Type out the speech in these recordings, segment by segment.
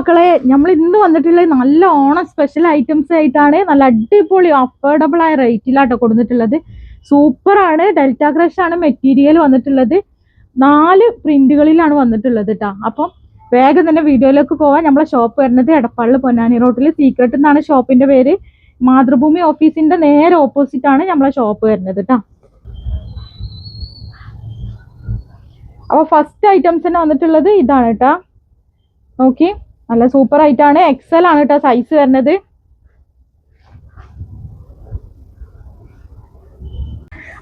മക്കളെ നമ്മൾ ഇന്ന് വന്നിട്ടുള്ളത് നല്ല ഓണം സ്പെഷ്യൽ ഐറ്റംസ് ആയിട്ടാണ്. നല്ല അടിപൊളി അഫോർഡബിൾ ആയ റേറ്റിലാട്ടോ കൊടുത്തിട്ടുള്ളത്. സൂപ്പറാണ്. ഡെൽറ്റ ക്രഷ് ആണ് മെറ്റീരിയൽ വന്നിട്ടുള്ളത്. 4 പ്രിന്റുകളിലാണ് വന്നിട്ടുള്ളത് കേട്ടോ. അപ്പം വേഗം തന്നെ വീഡിയോയിലേക്ക് പോവാൻ. നമ്മളെ ഷോപ്പ് വരുന്നത് എടപ്പാളിൽ പൊന്നാനി റോഡിൽ സീക്രട്ട് എന്നാണ് ഷോപ്പിന്റെ പേര്. മാതൃഭൂമി ഓഫീസിന്റെ നേരെ ഓപ്പോസിറ്റ് ആണ് നമ്മളെ ഷോപ്പ് വരുന്നത് കേട്ടോ. അപ്പൊ ഫസ്റ്റ് ഐറ്റംസ് തന്നെ വന്നിട്ടുള്ളത് ഇതാണ് കേട്ടോ. നോക്കി, നല്ല സൂപ്പർ ആയിട്ടാണ്. എക്സൽ ആണ് കേട്ടോ സൈസ് വരുന്നത്.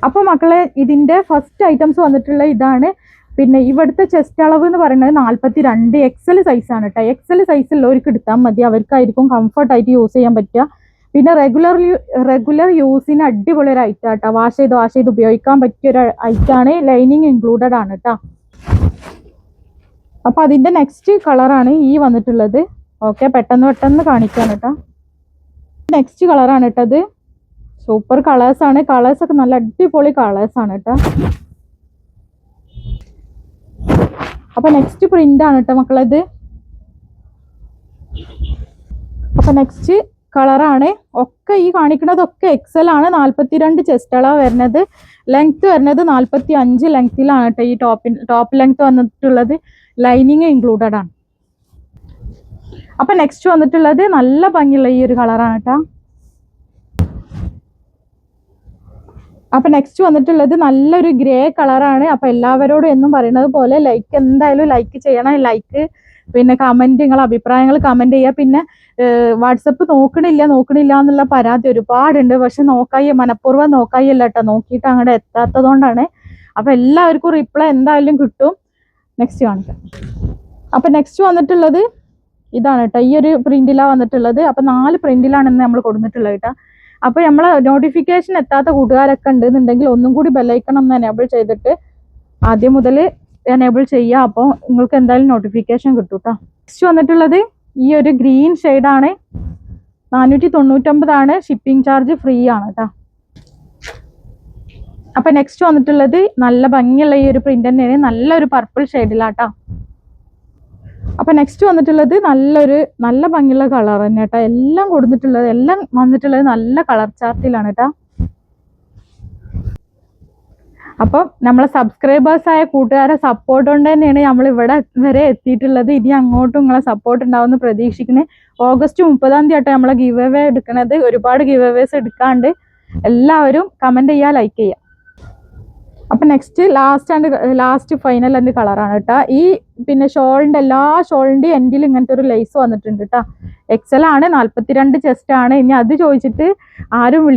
അപ്പൊ മക്കളെ ഇതിന്റെ ഫസ്റ്റ് ഐറ്റംസ് വന്നിട്ടുള്ള ഇതാണ്. പിന്നെ ഇവിടുത്തെ ചെസ്റ്റ് അളവ് എന്ന് പറയുന്നത് 42 എക്സൽ സൈസ് ആണ് കേട്ടോ. എക്സൽ സൈസ് ഉള്ളവർക്ക് എടുത്താൽ മതി, അവർക്കായിരിക്കും കംഫർട്ടായിട്ട് യൂസ് ചെയ്യാൻ പറ്റുക. പിന്നെ റെഗുലർ യൂസിന് അടിപൊളി ഒരു ഐറ്റം കേട്ടോ. വാഷ് ചെയ്ത് ഉപയോഗിക്കാൻ പറ്റിയ ഒരു ഐറ്റാണ്. ലൈനിങ് ഇൻക്ലൂഡഡ് ആണ് കേട്ടോ. അപ്പൊ അതിന്റെ നെക്സ്റ്റ് കളറാണ് ഈ വന്നിട്ടുള്ളത്. ഓക്കെ, പെട്ടെന്ന് കാണിക്കാൻ കേട്ടോ. നെക്സ്റ്റ് കളറാണ് കേട്ടത്. സൂപ്പർ കളേഴ്സ് ആണ്. കളേഴ്സ് ഒക്കെ നല്ല അടിപൊളി കളേഴ്സ് ആണ് കേട്ടോ. അപ്പൊ നെക്സ്റ്റ് പ്രിന്റ് ആണ് കേട്ടോ മക്കളത്. അപ്പൊ നെക്സ്റ്റ് കളറാണ്. ഒക്കെ ഈ കാണിക്കുന്നതൊക്കെ എക്സൽ ആണ്. 42 ചെസ്റ്റ് അളവ് വരുന്നത്. ലെങ്ത് വരുന്നത് 45 ലെങ്ത്തിലാണ് കേട്ടോ. ഈ ടോപ്പ് ലെങ്ത് വന്നിട്ടുള്ളത്. ലൈനിങ് ഇൻക്ലൂഡഡ് ആണ്. അപ്പൊ നെക്സ്റ്റ് വന്നിട്ടുള്ളത് നല്ല ഭംഗിയുള്ള ഈ ഒരു കളറാണ് കേട്ടോ. അപ്പൊ നെക്സ്റ്റ് വന്നിട്ടുള്ളത് നല്ലൊരു ഗ്രേ കളറാണ്. അപ്പൊ എല്ലാവരോടും എന്നും പറയുന്നത് പോലെ എന്തായാലും ലൈക്ക് ചെയ്യണം. ലൈക്ക്, പിന്നെ കമന്റ്, നിങ്ങളെ അഭിപ്രായങ്ങൾ കമന്റ് ചെയ്യുക. പിന്നെ വാട്സപ്പ് നോക്കണില്ല എന്നുള്ള പരാതി ഒരുപാടുണ്ട്. പക്ഷെ മനഃപൂർവ്വം നോക്കായില്ല കേട്ടോ. നോക്കിയിട്ട് അങ്ങോട്ട് എത്താത്തതുകൊണ്ടാണ്. അപ്പൊ എല്ലാവർക്കും റിപ്ലൈ എന്തായാലും കിട്ടും. നെക്സ്റ്റ് കാണിക്കാം. അപ്പൊ നെക്സ്റ്റ് വന്നിട്ടുള്ളത് ഇതാണ് കേട്ടോ. ഈ ഒരു പ്രിന്റിലാണ് വന്നിട്ടുള്ളത്. അപ്പൊ 4 പ്രിന്റിലാണ് ഇന്ന് നമ്മൾ കൊടുത്തിട്ടുള്ളത് കേട്ടോ. അപ്പൊ നമ്മളെ നോട്ടിഫിക്കേഷൻ എത്താത്ത കൂട്ടുകാരൊക്കെ ഉണ്ടെന്നുണ്ടെങ്കിൽ ഒന്നും കൂടി ബെല്ലൈക്കൺ ഒന്ന് എനേബിൾ ചെയ്തിട്ട് ആദ്യം മുതൽ എനേബിൾ ചെയ്യുക. അപ്പോൾ നിങ്ങൾക്ക് എന്തായാലും നോട്ടിഫിക്കേഷൻ കിട്ടും കേട്ടോ. നെക്സ്റ്റ് വന്നിട്ടുള്ളത് ഈ ഒരു ഗ്രീൻ ഷെയ്ഡാണ്. 499 ആണ്. ഷിപ്പിംഗ് ചാർജ് ഫ്രീ ആണ് കേട്ടോ. അപ്പൊ നെക്സ്റ്റ് വന്നിട്ടുള്ളത് നല്ല ഭംഗിയുള്ള ഈ ഒരു പ്രിന്റ് തന്നെയാണ്. നല്ലൊരു പർപ്പിൾ ഷെയ്ഡിലാട്ടോ. അപ്പൊ നെക്സ്റ്റ് വന്നിട്ടുള്ളത് നല്ല ഭംഗിയുള്ള കളർ തന്നെ കേട്ടോ. എല്ലാം വന്നിട്ടുള്ളത് നല്ല കളർ ചാർട്ടിലാണ് കേട്ടോ. അപ്പം നമ്മളെ സബ്സ്ക്രൈബേഴ്സായ കൂട്ടുകാരെ സപ്പോർട്ട് കൊണ്ട് തന്നെയാണ് നമ്മൾ ഇവിടെ വരെ എത്തിയിട്ടുള്ളത്. ഇനി അങ്ങോട്ടും നിങ്ങളെ സപ്പോർട്ട് ഉണ്ടാവുമെന്ന് പ്രതീക്ഷിക്കുന്നത്. ഓഗസ്റ്റ് 30-ാം തീയതി ആട്ടോ നമ്മളെ ഗിവ് അവേ എടുക്കണത്. ഒരുപാട് ഗിവ് അവേസ് എടുക്കാണ്ട്. എല്ലാവരും കമന്റ് ചെയ്യുക, ലൈക്ക് ചെയ്യുക. അപ്പൊ നെക്സ്റ്റ് ലാസ്റ്റ് ഫൈനൽ എന്റെ കളറാണ് കേട്ടോ. ഈ പിന്നെ എല്ലാ ഷോളിന്റെ എൻഡിൽ ഇങ്ങനത്തെ ഒരു ലേസ് വന്നിട്ടുണ്ട് കേട്ടോ. എക്സൽ ആണ്. 42 ചെസ്റ്റ് ആണ്. ഇനി അത് ചോദിച്ചിട്ട് ആരും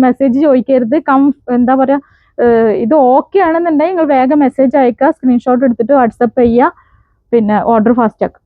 മെസ്സേജ് ചോദിക്കരുത്. എന്താ പറയാ, ഇത് ഓക്കെ ആണെന്നുണ്ടെങ്കിൽ നിങ്ങൾ വേഗം മെസ്സേജ് അയക്കുക. സ്ക്രീൻഷോട്ട് എടുത്തിട്ട് വാട്സപ്പ് ചെയ്യുക. പിന്നെ ഓർഡർ ഫാസ്റ്റ് ആക്കുക.